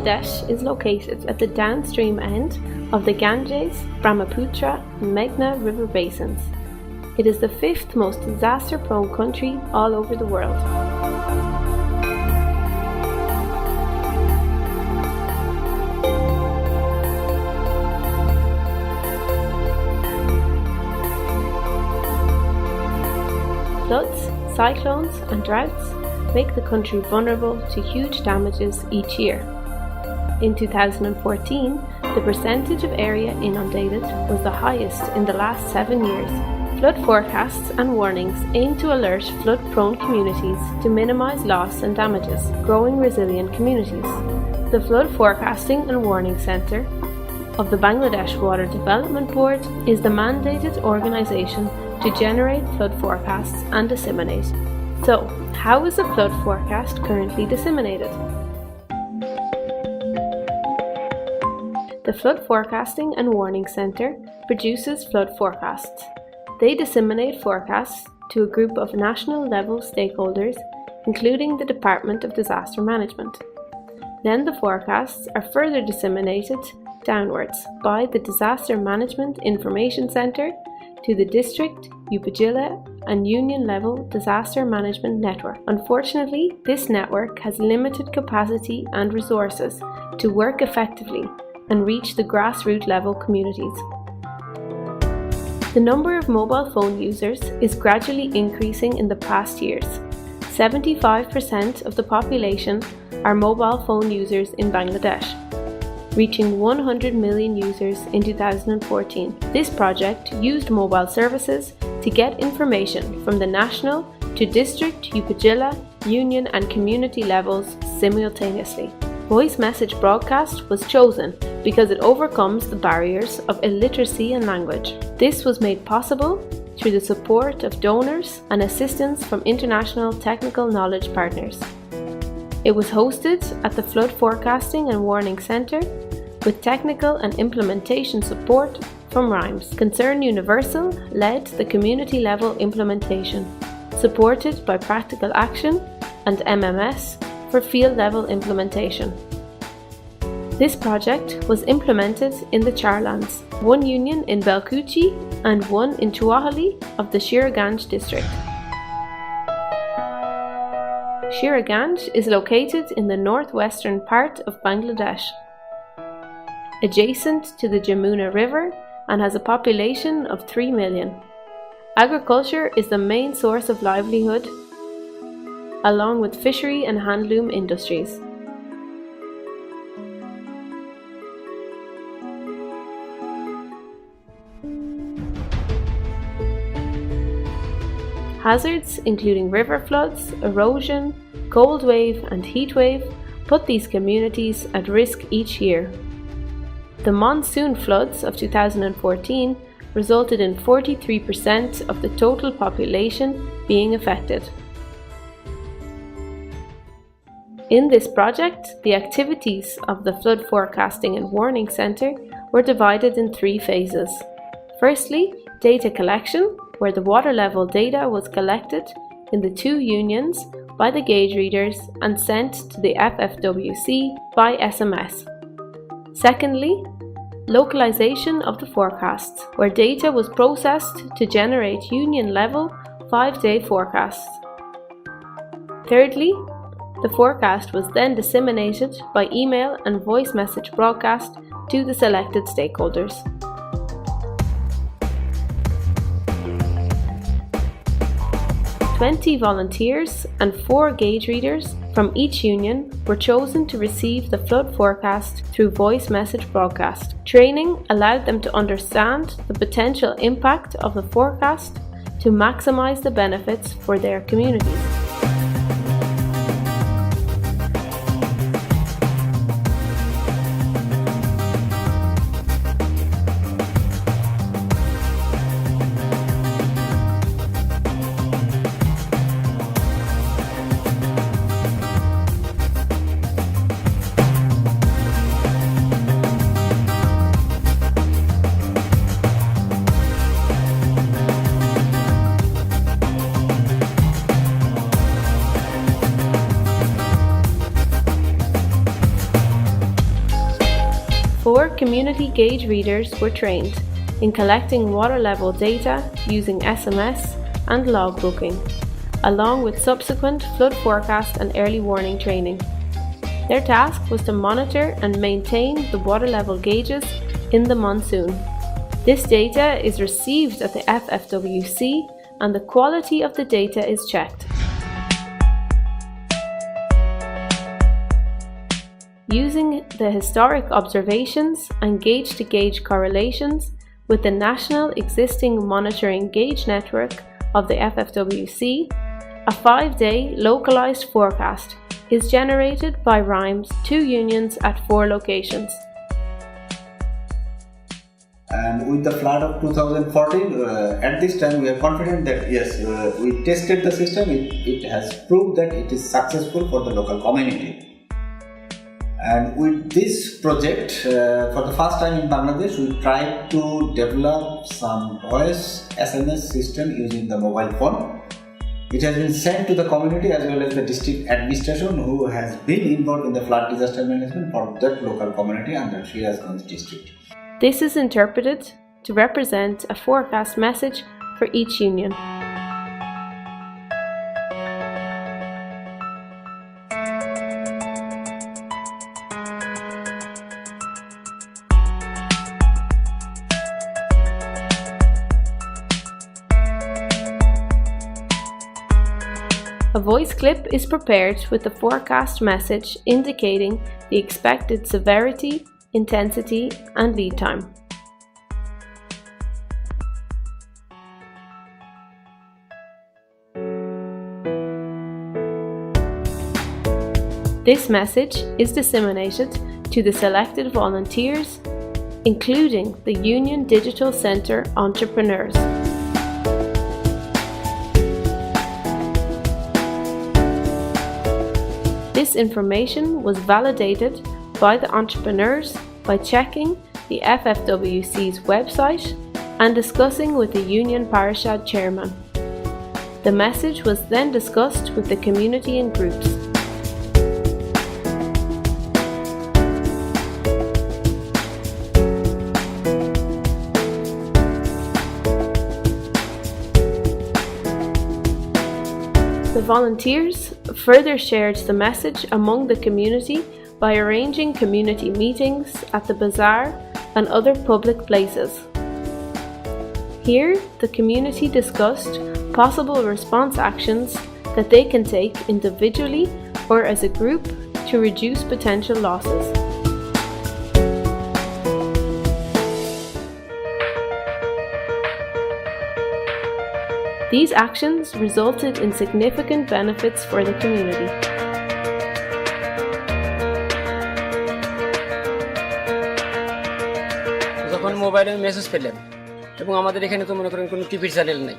Bangladesh is located at the downstream end of the Ganges, Brahmaputra and Meghna river basins. It is the fifth most disaster-prone country all over the world. Floods, cyclones and droughts make the country vulnerable to huge damages each year. In 2014, the percentage of area inundated was the highest in the last 7 years. Flood forecasts and warnings aim to alert flood-prone communities to minimise loss and damages, growing resilient communities. The Flood Forecasting and Warning Centre of the Bangladesh Water Development Board is the mandated organisation to generate flood forecasts and disseminate. So, how is a flood forecast currently disseminated? The Flood Forecasting and Warning Centre produces flood forecasts. They disseminate forecasts to a group of national-level stakeholders, including the Department of Disaster Management. Then the forecasts are further disseminated downwards by the Disaster Management Information Centre to the district, Upazila and union-level disaster management network. Unfortunately, this network has limited capacity and resources to work effectively and reach the grassroots level communities. The number of mobile phone users is gradually increasing in the past years. 75% of the population are mobile phone users in Bangladesh, reaching 100 million users in 2014. This project used mobile services to get information from the national to district, Upazila, union and community levels simultaneously. Voice message broadcast was chosen because it overcomes the barriers of illiteracy and language. This was made possible through the support of donors and assistance from international technical knowledge partners. It was hosted at the Flood Forecasting and Warning Centre with technical and implementation support from RIMES. Concern Universal led the community level implementation, supported by Practical Action and MMS for field level implementation. This project was implemented in the Charlands, one union in Belkuchi and one in Chuahali of the Shiraganj district. Shiraganj is located in the northwestern part of Bangladesh, adjacent to the Jamuna River and has a population of 3 million. Agriculture is the main source of livelihood, along with fishery and handloom industries. Hazards including river floods, erosion, cold wave and heat wave put these communities at risk each year. The monsoon floods of 2014 resulted in 43% of the total population being affected. In this project, the activities of the Flood Forecasting and Warning Centre were divided in 3 phases. Firstly, data collection, where the water level data was collected in the 2 unions by the gauge readers and sent to the FFWC by SMS. Secondly, localization of the forecasts, where data was processed to generate union-level 5-day forecasts. Thirdly, the forecast was then disseminated by email and voice message broadcast to the selected stakeholders. "20 volunteers and 4 gauge readers from each union were chosen to receive the flood forecast through voice message broadcast. Training allowed them to understand the potential impact of the forecast to maximize the benefits for their communities. 4 community gauge readers were trained in collecting water level data using SMS and logbooking, along with subsequent flood forecast and early warning training. Their task was to monitor and maintain the water level gauges in the monsoon. This data is received at the FFWC and the quality of the data is checked. Using the historic observations and gauge-to-gauge correlations with the national existing monitoring gauge network of the FFWC, a 5-day localized forecast is generated by RIME's 2 unions at 4 locations. And with the flood of 2014, at this time we are confident that yes, we tested the system, it has proved that it is successful for the local community. And with this project, for the first time in Bangladesh, we tried to develop some voice SMS system using the mobile phone. It has been sent to the community as well as the district administration who has been involved in the flood disaster management for that local community under Shirazganj district. This is interpreted to represent a forecast message for each union. A voice clip is prepared with the forecast message indicating the expected severity, intensity, and lead time. This message is disseminated to the selected volunteers, including the Union Digital Center entrepreneurs. This information was validated by the entrepreneurs by checking the FFWC's website and discussing with the Union Parishad chairman. The message was then discussed with the community in groups. The volunteers further shared the message among the community by arranging community meetings at the bazaar and other public places. Here, the community discussed possible response actions that they can take individually or as a group to reduce potential losses. These actions resulted in significant benefits for the community. যখন মোবাইলে message পেলাম এবং আমাদের এখানে তো মনে করেন কোনো টিভির চ্যানেল নেই,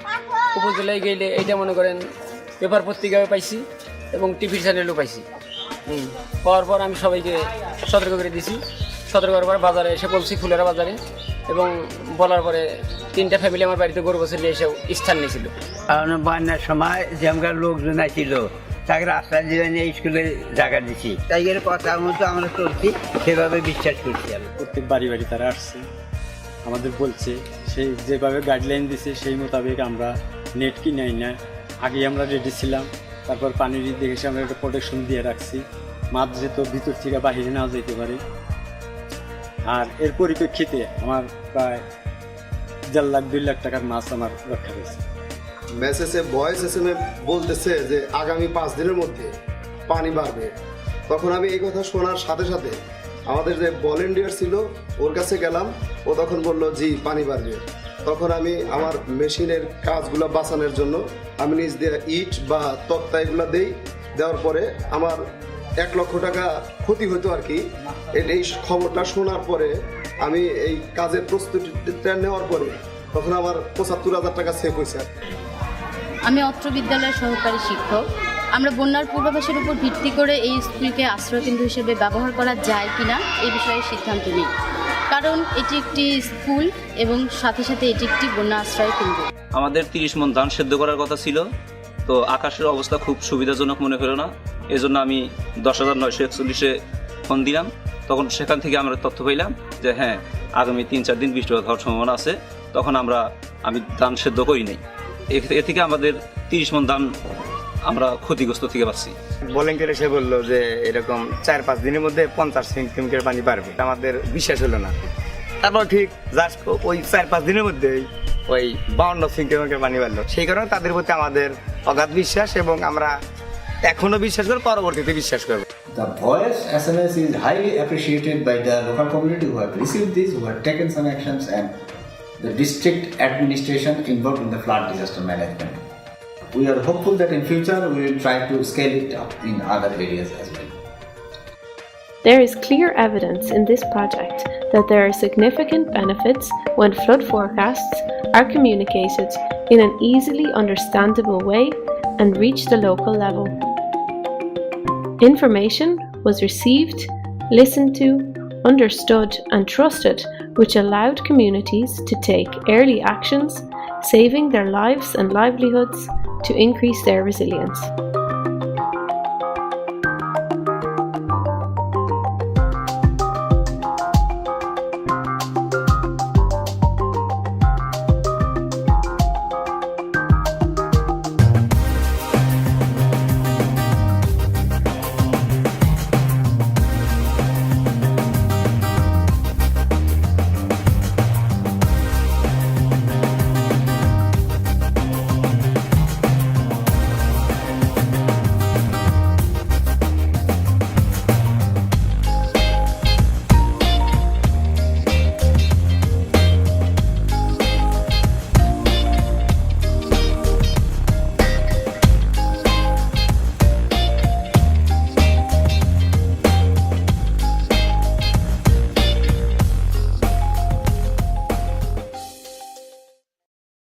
উপজেলায় গেলে এইটা মনে করেন পেপার পত্রিকাও পাইছি এবং টিভির চ্যানেলও পাইছি। পাওয়ার পর আমি সবাইকে সতর্ক করে দিয়েছি। সতর্ক করার পর বাজারে এসে বলছি, ফুলেরা বাজারে, এবং বলার পরে 3টা ফ্যামিলি আমার বাড়িতে গরু বছর নিয়ে এসে স্থান নিয়েছিল। কারণ বন্যার সময় যেমন লোকজন ছিল তাকে রাস্তা দিয়ে নিয়ে স্কুলে জায়গা দিচ্ছি, তাই এর কথা মতো আমরা চলছি, সেভাবে বিশ্বাস করছি। আমি প্রত্যেক বাড়ি বাড়ি তারা আসছে, আমাদের বলছে, সেই যেভাবে গাইডলাইন দিছে সেই মোতাবেক আমরা নেট কিনে না আগেই আমরা রেডি ছিলাম। তারপর পানির দেখেছি আমরা একটা প্রোটেকশন দিয়ে রাখছি, মাছ যেত ভিতর থেকে বাহিরে না যেতে পারে। আর এর পরিপ্রেক্ষিতে আমার প্রায় 1.5 লাখ 2 লাখ টাকার মাছ আমার রক্ষা হয়েছে। মেসেজে ভয়েস এসএমএ বলতেছে যে আগামী 5 দিনের মধ্যে পানি বাড়বে। তখন আমি এই কথা শোনার সাথে সাথে আমাদের যে ভলেন্টিয়ার ছিল ওর কাছে গেলাম, ও তখন বলল জি পানি বাড়বে। তখন আমি আমার মেশিনের কাজগুলো বাঁচানোর জন্য আমি নিজ দিয়ে ইট বা তক্তা এগুলো দেওয়ার পরে আমার 1 লক্ষ টাকা ক্ষতি হতো আর কি। এই খবরটা শোনার পরে আমি এই কাজের প্রস্তুতিটা নেওয়ার পরে তখন আমার 75,000 টাকা সেভ হয়েছে। আমি অত্র বিদ্যালয়ের সহকারী শিক্ষক। আমরা বন্যার পূর্বাভাসের উপর ভিত্তি করে এই স্কুলকে আশ্রয়কেন্দ্র হিসেবে ব্যবহার করা যায় কিনা এই বিষয়ে সিদ্ধান্ত নিই, কারণ এটি একটি স্কুল এবং সাথে সাথে এটি একটি বন্যা আশ্রয় কেন্দ্র। আমাদের 30 মণ ধান সেদ্ধ করার কথা ছিল, তো আকাশের অবস্থা খুব সুবিধাজনক মনে হলো না, এজন্য আমি 10,941-এ ফোন দিলাম। তখন সেখান থেকে আমরা তথ্য পেলাম যে হ্যাঁ আগামী 3-4 দিন বৃষ্টিপাত হওয়ার সম্ভাবনা আছে। তখন আমি ধান সেদ্ধ করি নাই। এ থেকে আমাদের 30 মণ ধান আমরা ক্ষতিগ্রস্ত থেকে পাচ্ছি। ভলেন্টিয়ার এসে বললো যে এরকম 4-5 দিনের মধ্যে 50 সেন্টিমিটার পানি বাড়বে, আমাদের বিশ্বাস হলো না। তারপর ঠিক জাস্ট ওই 4-5 দিনের মধ্যেই ওই 52 সেন্টিমিটার পানি বাড়লো। সেই কারণে তাদের প্রতি আমাদের অগাধ বিশ্বাস এবং আমরা এখনো বিশ্বাস করি, পরবর্তীতে বিশ্বাস করব। The voice SMS is highly appreciated by the local community who have received this, who have taken some actions, and the district administration involved in the flood disaster management. We are hopeful that in future we will try to scale it up in other areas as well. There is clear evidence in this project that there are significant benefits when flood forecasts are communicated in an easily understandable way and reach the local level. Information was received, listened to, understood and trusted, which allowed communities to take early actions, saving their lives and livelihoods to increase their resilience.